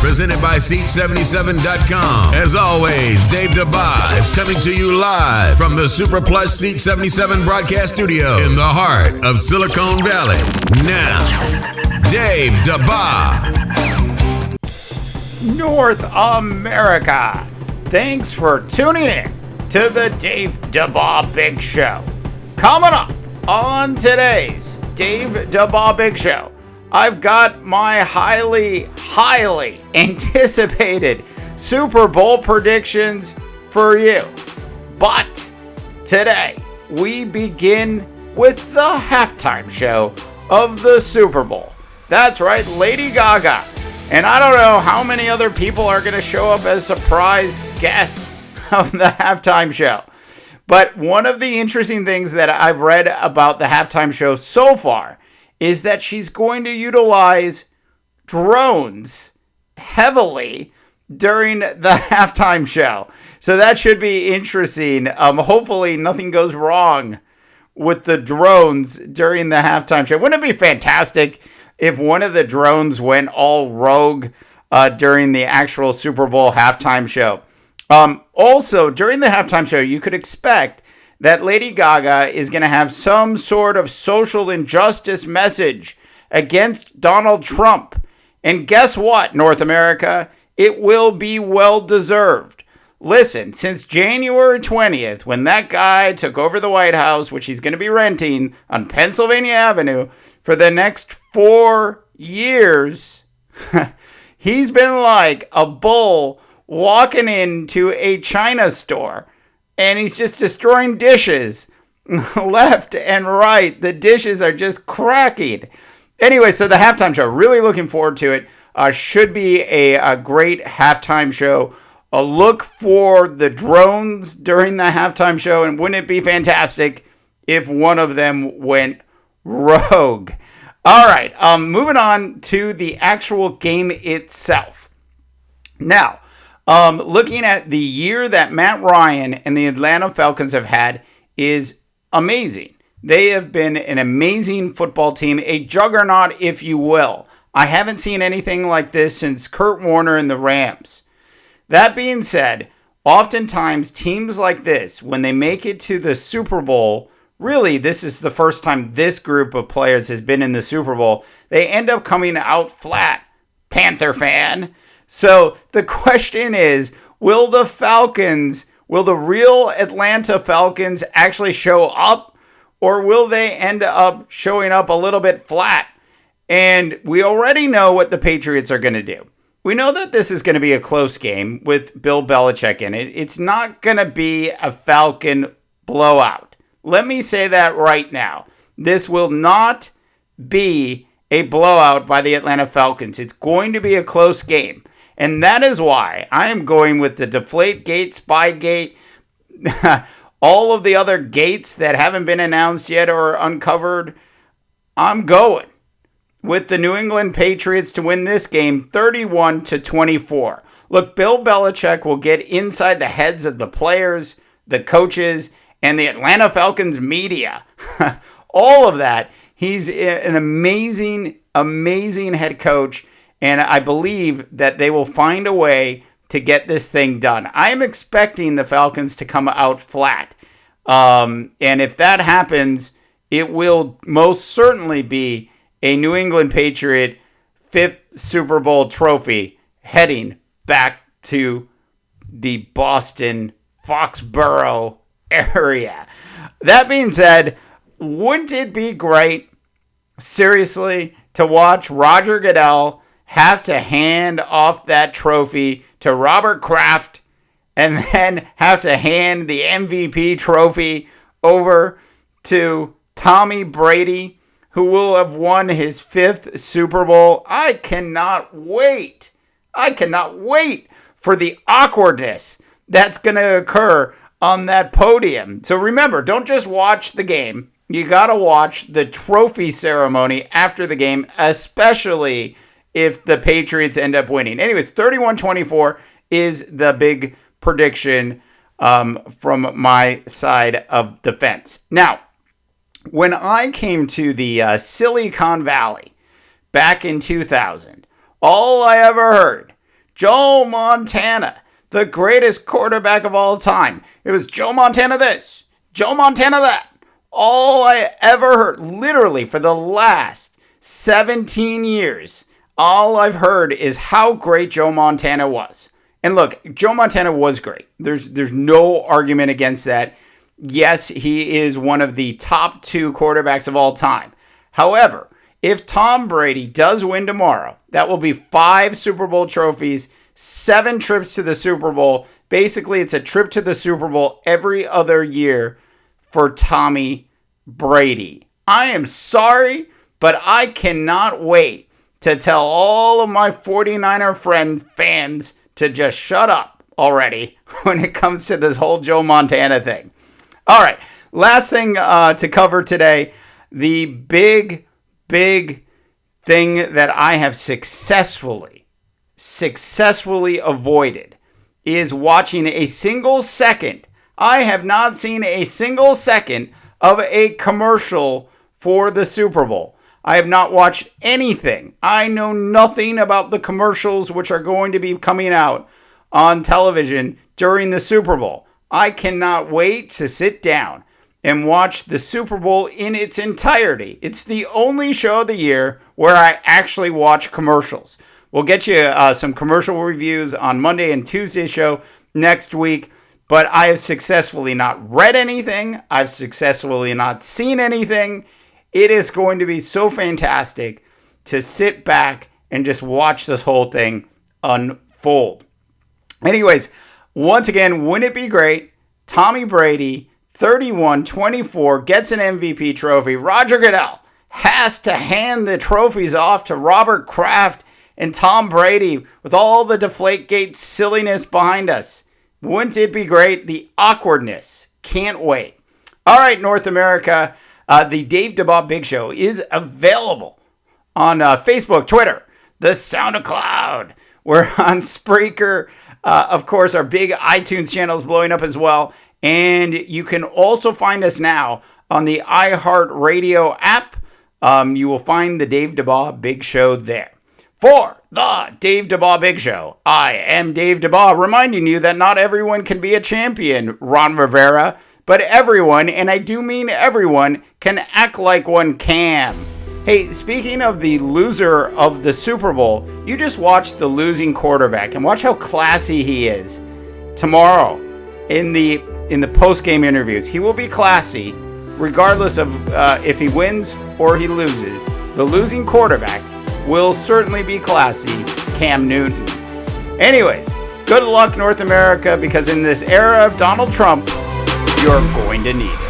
presented by Seat77.com. As always, Dave DeBa is coming to you live from the Super Plus Seat 77 broadcast studio in the heart of Silicon Valley. Now, Dave DeBa. North America, thanks for tuning in to the Dave DeBa Big Show. Coming up on today's Dave DeBa Big Show, I've got my highly anticipated Super Bowl predictions for you. But today, we begin with the halftime show of the Super Bowl. That's right, Lady Gaga. And I don't know how many other people are going to show up as surprise guests of the halftime show. But one of the interesting things that I've read about the halftime show so far is that she's going to utilize drones heavily during the halftime show. So that should be interesting. Hopefully nothing goes wrong with the drones during the halftime show. Wouldn't it be fantastic if one of the drones went all rogue during the actual Super Bowl halftime show? Also, during the halftime show, you could expect that Lady Gaga is going to have some sort of social injustice message against Donald Trump. And guess what, North America? It will be well-deserved. Listen, since January 20th, when that guy took over the White House, which he's going to be renting on Pennsylvania Avenue for the next 4 years, he's been like a bull walking into a China store, and he's just destroying dishes left and right. The dishes are just cracking. Anyway, so the halftime show, really looking forward to it. Should be a great halftime show. A look for the drones during the halftime show, and wouldn't it be fantastic if one of them went rogue? All right, moving on to the actual game itself. Now, looking at the year that Matt Ryan and the Atlanta Falcons have had is amazing. They have been an amazing football team, a juggernaut, if you will. I haven't seen anything like this since Kurt Warner and the Rams. That being said, oftentimes teams like this, when they make it to the Super Bowl, really, this is the first time this group of players has been in the Super Bowl, they end up coming out flat, Panther fan. So the question is, will the real Atlanta Falcons actually show up, or will they end up showing up a little bit flat? And we already know what the Patriots are going to do. We know that this is going to be a close game with Bill Belichick in it. It's not going to be a Falcon blowout. Let me say that right now. This will not be a blowout by the Atlanta Falcons. It's going to be a close game. And that is why I am going with the Deflategate, Spygate, all of the other gates that haven't been announced yet or uncovered. I'm going with the New England Patriots to win this game 31-24. Look, Bill Belichick will get inside the heads of the players, the coaches, and the Atlanta Falcons media. All of that. He's an amazing head coach, and I believe that they will find a way to get this thing done. I am expecting the Falcons to come out flat. And if that happens, it will most certainly be a New England Patriot 5th Super Bowl trophy heading back to the Boston, Foxborough area. That being said, wouldn't it be great, seriously, to watch Roger Goodell have to hand off that trophy to Robert Kraft and then have to hand the MVP trophy over to Tommy Brady, who will have won his 5th Super Bowl? I cannot wait. I cannot wait for the awkwardness that's going to occur on that podium. So remember, don't just watch the game. You got to watch the trophy ceremony after the game, especially if the Patriots end up winning. Anyways, 31-24 is the big prediction from my side of the fence. Now, when I came to the Silicon Valley back in 2000, all I ever heard Joe Montana, the greatest quarterback of all time. It was Joe Montana this, Joe Montana that. All I ever heard, literally for the last 17 years, all I've heard is how great Joe Montana was. And look, Joe Montana was great. There's no argument against that. Yes, he is one of the top 2 quarterbacks of all time. However, if Tom Brady does win tomorrow, that will be 5 Super Bowl trophies, 7 trips to the Super Bowl. Basically, it's a trip to the Super Bowl every other year for Tommy Brady. I am sorry, but I cannot wait to tell all of my 49er fans to just shut up already when it comes to this whole Joe Montana thing. All right, last thing to cover today, the big thing that I have successfully avoided is watching a single second. I have not seen a single second of a commercial for the Super Bowl. I have not watched anything. I know nothing about the commercials which are going to be coming out on television during the Super Bowl. I cannot wait to sit down and watch the Super Bowl in its entirety. It's the only show of the year where I actually watch commercials. We'll get you some commercial reviews on Monday and Tuesday show next week, but I have successfully not read anything. I've successfully not seen anything. It is going to be so fantastic to sit back and just watch this whole thing unfold. Anyways, once again, wouldn't it be great? Tommy Brady, 31-24, gets an MVP trophy. Roger Goodell has to hand the trophies off to Robert Kraft and Tom Brady with all the Deflategate silliness behind us. Wouldn't it be great? The awkwardness. Can't wait. All right, North America, the Dave DeBob Big Show is available on Facebook, Twitter, the SoundCloud. We're on Spreaker. Of course, our big iTunes channel is blowing up as well. And you can also find us now on the iHeartRadio app. You will find the Dave DeBob Big Show there. For the Dave DeBob Big Show, I am Dave DeBob, reminding you that not everyone can be a champion, Ron Rivera, but everyone, and I do mean everyone, can act like one can. Hey, speaking of the loser of the Super Bowl, you just watched the losing quarterback and watch how classy he is. Tomorrow, in the post-game interviews, he will be classy regardless of if he wins or he loses. The losing quarterback will certainly be classy, Cam Newton. Anyways, good luck, North America, because in this era of Donald Trump, you're going to need it.